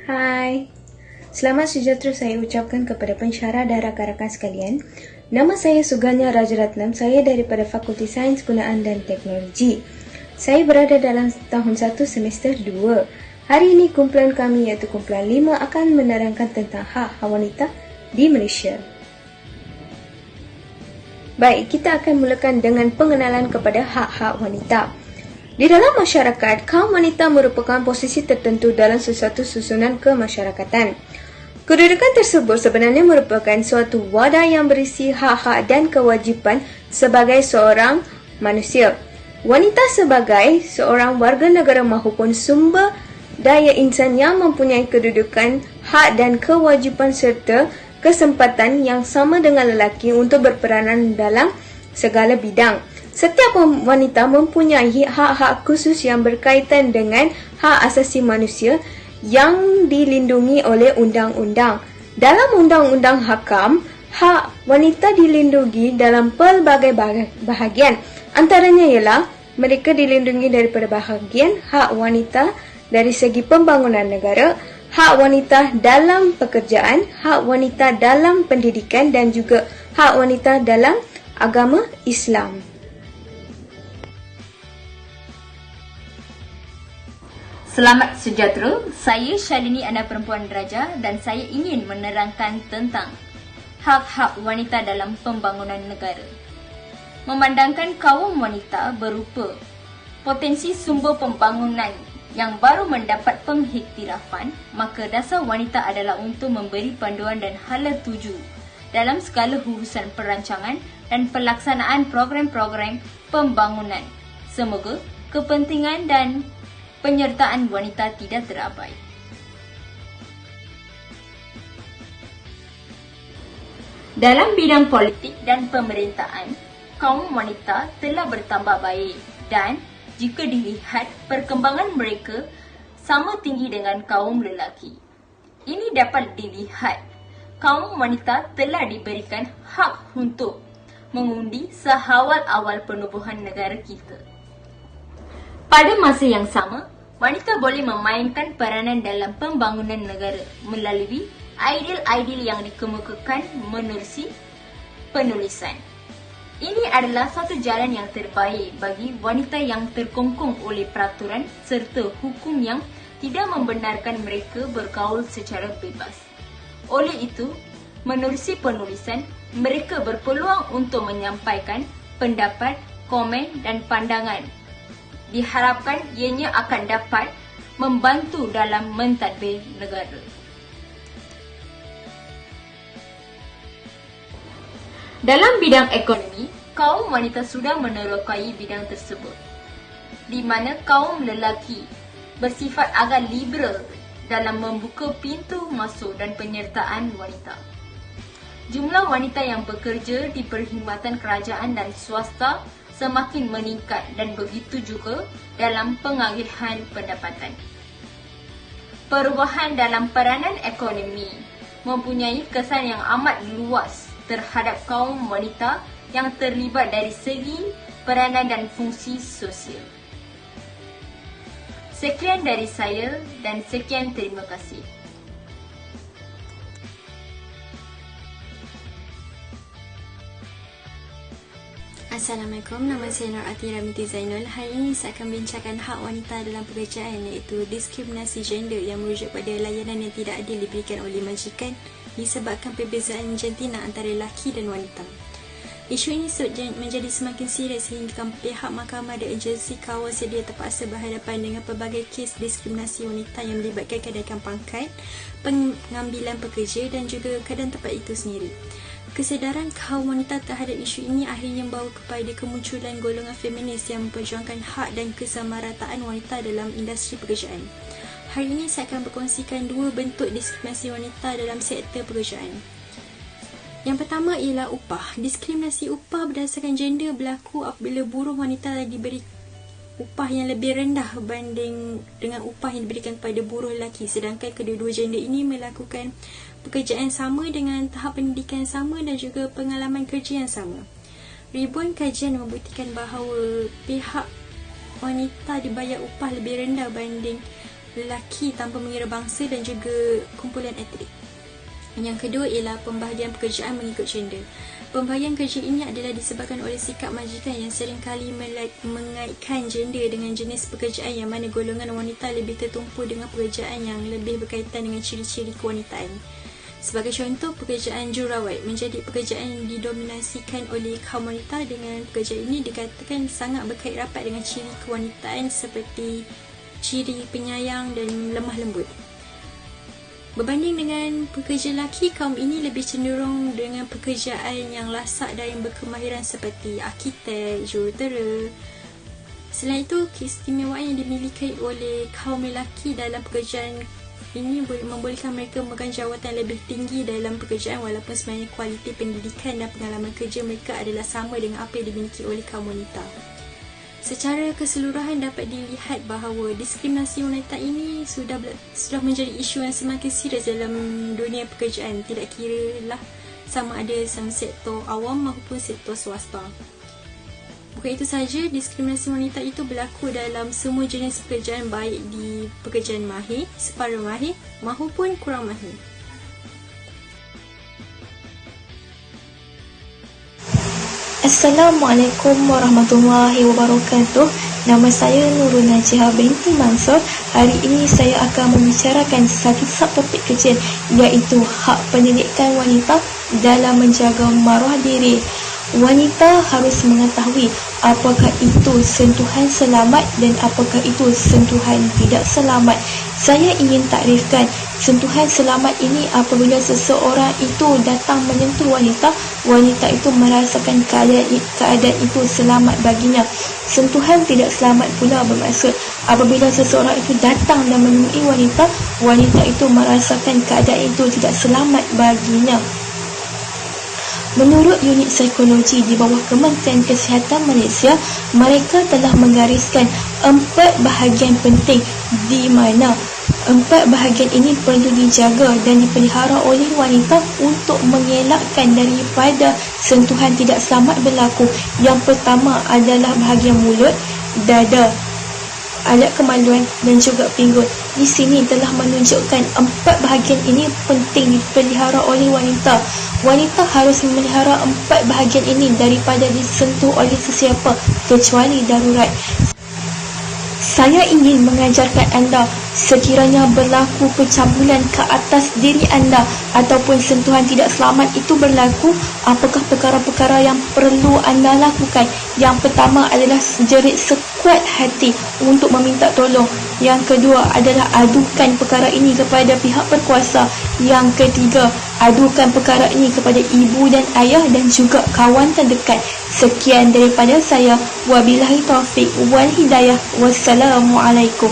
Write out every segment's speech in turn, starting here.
Hai, selamat sejahtera saya ucapkan kepada pensyarah dan rakan-rakan sekalian. Nama saya Suganya Rajaratnam, saya daripada Fakulti Sains Gunaan dan Teknologi. Saya berada dalam tahun 1 semester 2. Hari ini kumpulan kami iaitu kumpulan 5 akan menerangkan tentang hak wanita di Malaysia. Baik, kita akan mulakan dengan pengenalan kepada hak-hak wanita. Di dalam masyarakat, kaum wanita merupakan posisi tertentu dalam sesuatu susunan kemasyarakatan. Kedudukan tersebut sebenarnya merupakan suatu wadah yang berisi hak-hak dan kewajipan sebagai seorang manusia. Wanita sebagai seorang warga negara maupun sumber daya insan yang mempunyai kedudukan, hak dan kewajipan serta kesempatan yang sama dengan lelaki untuk berperanan dalam segala bidang. Setiap wanita mempunyai hak-hak khusus yang berkaitan dengan hak asasi manusia yang dilindungi oleh undang-undang. Dalam undang-undang HAKAM, hak wanita dilindungi dalam pelbagai bahagian. Antaranya ialah mereka dilindungi daripada bahagian hak wanita dari segi pembangunan negara, hak wanita dalam pekerjaan, hak wanita dalam pendidikan dan juga hak wanita dalam agama Islam. Selamat sejahtera, saya Syalini anak perempuan Raja dan saya ingin menerangkan tentang hak-hak wanita dalam pembangunan negara. Memandangkan kaum wanita berupa potensi sumber pembangunan yang baru mendapat pengiktirafan, maka dasar wanita adalah untuk memberi panduan dan hala tuju dalam segala urusan perancangan dan pelaksanaan program-program pembangunan. Semoga kepentingan dan penyertaan wanita tidak terabai. Dalam bidang politik dan pemerintahan, kaum wanita telah bertambah baik dan jika dilihat perkembangan mereka sama tinggi dengan kaum lelaki. Ini dapat dilihat kaum wanita telah diberikan hak untuk mengundi seawal-awal penubuhan negara kita. Pada masa yang sama, wanita boleh memainkan peranan dalam pembangunan negara melalui ideal-ideal yang dikemukakan menerusi penulisan. Ini adalah satu jalan yang terbaik bagi wanita yang terkongkong oleh peraturan serta hukum yang tidak membenarkan mereka bergaul secara bebas. Oleh itu, menerusi penulisan, mereka berpeluang untuk menyampaikan pendapat, komen dan pandangan. Diharapkan ianya akan dapat membantu dalam mentadbir negara. Dalam bidang ekonomi, kaum wanita sudah menerokai bidang tersebut, di mana kaum lelaki bersifat agak liberal dalam membuka pintu masuk dan penyertaan wanita. Jumlah wanita yang bekerja di perkhidmatan kerajaan dan swasta semakin meningkat dan begitu juga dalam pengagihan pendapatan. Perubahan dalam peranan ekonomi mempunyai kesan yang amat luas terhadap kaum wanita yang terlibat dari segi peranan dan fungsi sosial. Sekian dari saya dan sekian terima kasih. Assalamualaikum, nama saya Nur Atira Binti Zainul. Hari ini saya akan bincangkan hak wanita dalam pekerjaan, iaitu diskriminasi gender yang merujuk pada layanan yang tidak adil diberikan oleh majikan disebabkan perbezaan jantina antara lelaki dan wanita. Isu ini menjadi semakin serius sehingga pihak mahkamah dan agensi kawal sedia terpaksa berhadapan dengan pelbagai kes diskriminasi wanita yang melibatkan kenaikan pangkat, pengambilan pekerja dan juga keadaan tempat itu sendiri. Kesedaran kaum wanita terhadap isu ini akhirnya membawa kepada kemunculan golongan feminis yang memperjuangkan hak dan kesamarataan wanita dalam industri pekerjaan. Hari ini saya akan berkongsikan dua bentuk diskriminasi wanita dalam sektor pekerjaan. Yang pertama ialah upah. Diskriminasi upah berdasarkan gender berlaku apabila buruh wanita diberi upah yang lebih rendah berbanding dengan upah yang diberikan kepada buruh lelaki, sedangkan kedua-dua gender ini melakukan pekerjaan sama dengan tahap pendidikan yang sama dan juga pengalaman kerja yang sama. Ribuan kajian membuktikan bahawa pihak wanita dibayar upah lebih rendah banding lelaki tanpa mengira bangsa dan juga kumpulan etnik. Yang kedua ialah pembahagian pekerjaan mengikut gender. Pembahagian kerja ini adalah disebabkan oleh sikap majikan yang seringkali mengaitkan gender dengan jenis pekerjaan, yang mana golongan wanita lebih tertumpu dengan pekerjaan yang lebih berkaitan dengan ciri-ciri kewanitaan. Sebagai contoh, pekerjaan jururawat menjadi pekerjaan yang didominasikan oleh kaum wanita. Dengan pekerjaan ini dikatakan sangat berkait rapat dengan ciri kewanitaan seperti ciri penyayang dan lemah lembut. Berbanding dengan pekerja lelaki, kaum ini lebih cenderung dengan pekerjaan yang lasak dan yang berkemahiran seperti arkitek, jurutera. Selain itu, keistimewaan yang dimiliki oleh kaum lelaki dalam pekerjaan ini membolehkan mereka memegang jawatan lebih tinggi dalam pekerjaan, walaupun sebenarnya kualiti pendidikan dan pengalaman kerja mereka adalah sama dengan apa yang dimiliki oleh kaum wanita. Secara keseluruhan dapat dilihat bahawa diskriminasi wanita ini sudah menjadi isu yang semakin serius dalam dunia pekerjaan, tidak kira lah sama ada dalam sektor awam maupun sektor swasta. Bukan itu sahaja, diskriminasi wanita itu berlaku dalam semua jenis pekerjaan, baik di pekerjaan mahir, separuh mahir maupun kurang mahir. Assalamualaikum warahmatullahi wabarakatuh. Nama saya Nurul Najihah binti Mansur. Hari ini saya akan membicarakan satu subtopik kecil, iaitu hak pendidikan wanita dalam menjaga maruah diri. Wanita harus mengetahui apakah itu sentuhan selamat dan apakah itu sentuhan tidak selamat. Saya ingin takrifkan sentuhan selamat ini apabila seseorang itu datang menyentuh wanita, wanita itu merasakan keadaan itu selamat baginya. Sentuhan tidak selamat pula bermaksud apabila seseorang itu datang dan menemui wanita, wanita itu merasakan keadaan itu tidak selamat baginya. Menurut unit psikologi di bawah Kementerian Kesihatan Malaysia, mereka telah menggariskan 4 bahagian penting di mana 4 bahagian ini perlu dijaga dan dipelihara oleh wanita untuk mengelakkan daripada sentuhan tidak selamat berlaku. Yang pertama adalah bahagian mulut, dada, alat kemaluan dan juga pinggul. Di sini telah menunjukkan 4 bahagian ini penting dipelihara oleh wanita. Wanita harus memelihara 4 bahagian ini daripada disentuh oleh sesiapa kecuali darurat. Saya ingin mengajarkan anda, sekiranya berlaku pencabulan ke atas diri anda ataupun sentuhan tidak selamat itu berlaku, apakah perkara-perkara yang perlu anda lakukan? Yang pertama adalah jerit sekuat hati untuk meminta tolong. Yang kedua adalah adukan perkara ini kepada pihak berkuasa. Yang ketiga, adukan perkara ini kepada ibu dan ayah dan juga kawan terdekat. Sekian daripada saya. Wabillahi taufiq wal hidayah. Wassalamualaikum.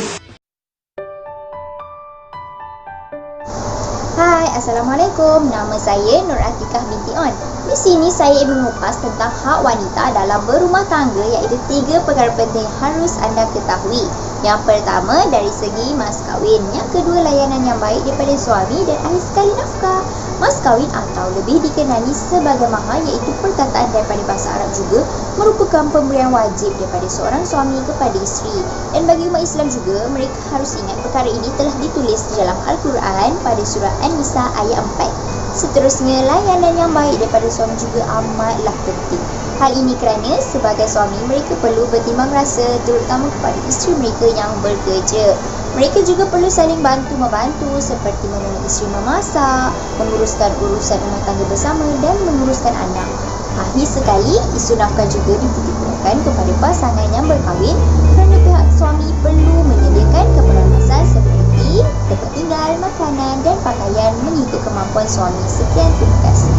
Hai, Assalamualaikum. Nama saya Nur Atikah binti On. Di sini saya ingin mengupas tentang hak wanita dalam berumah tangga, iaitu 3 perkara penting yang harus anda ketahui. Yang pertama, dari segi mas kahwin. Yang kedua, layanan yang baik daripada suami, dan akhir sekali nafkah. Mas kahwin atau lebih dikenali sebagai mahar, iaitu perkataan daripada bahasa Arab juga, merupakan pemberian wajib daripada seorang suami kepada isteri. Dan bagi umat Islam juga, mereka harus ingat perkara ini telah ditulis di dalam Al-Quran pada surah An-Nisa ayat 4. Seterusnya, layanan yang baik daripada suami juga amatlah penting. Hal ini kerana sebagai suami mereka perlu bertimbang rasa terutama kepada isteri mereka yang bekerja. Mereka juga perlu saling bantu-membantu seperti menolong isteri memasak, menguruskan urusan rumah tangga bersama dan menguruskan anak. Akhir sekali, isu nafkah juga dititipkan kepada pasangan yang berkahwin kerana pihak suami perlu menyediakan keperluan asal seperti tempat tinggal, makanan dan pakaian mengikut kemampuan suami. Sekian, terima kasih.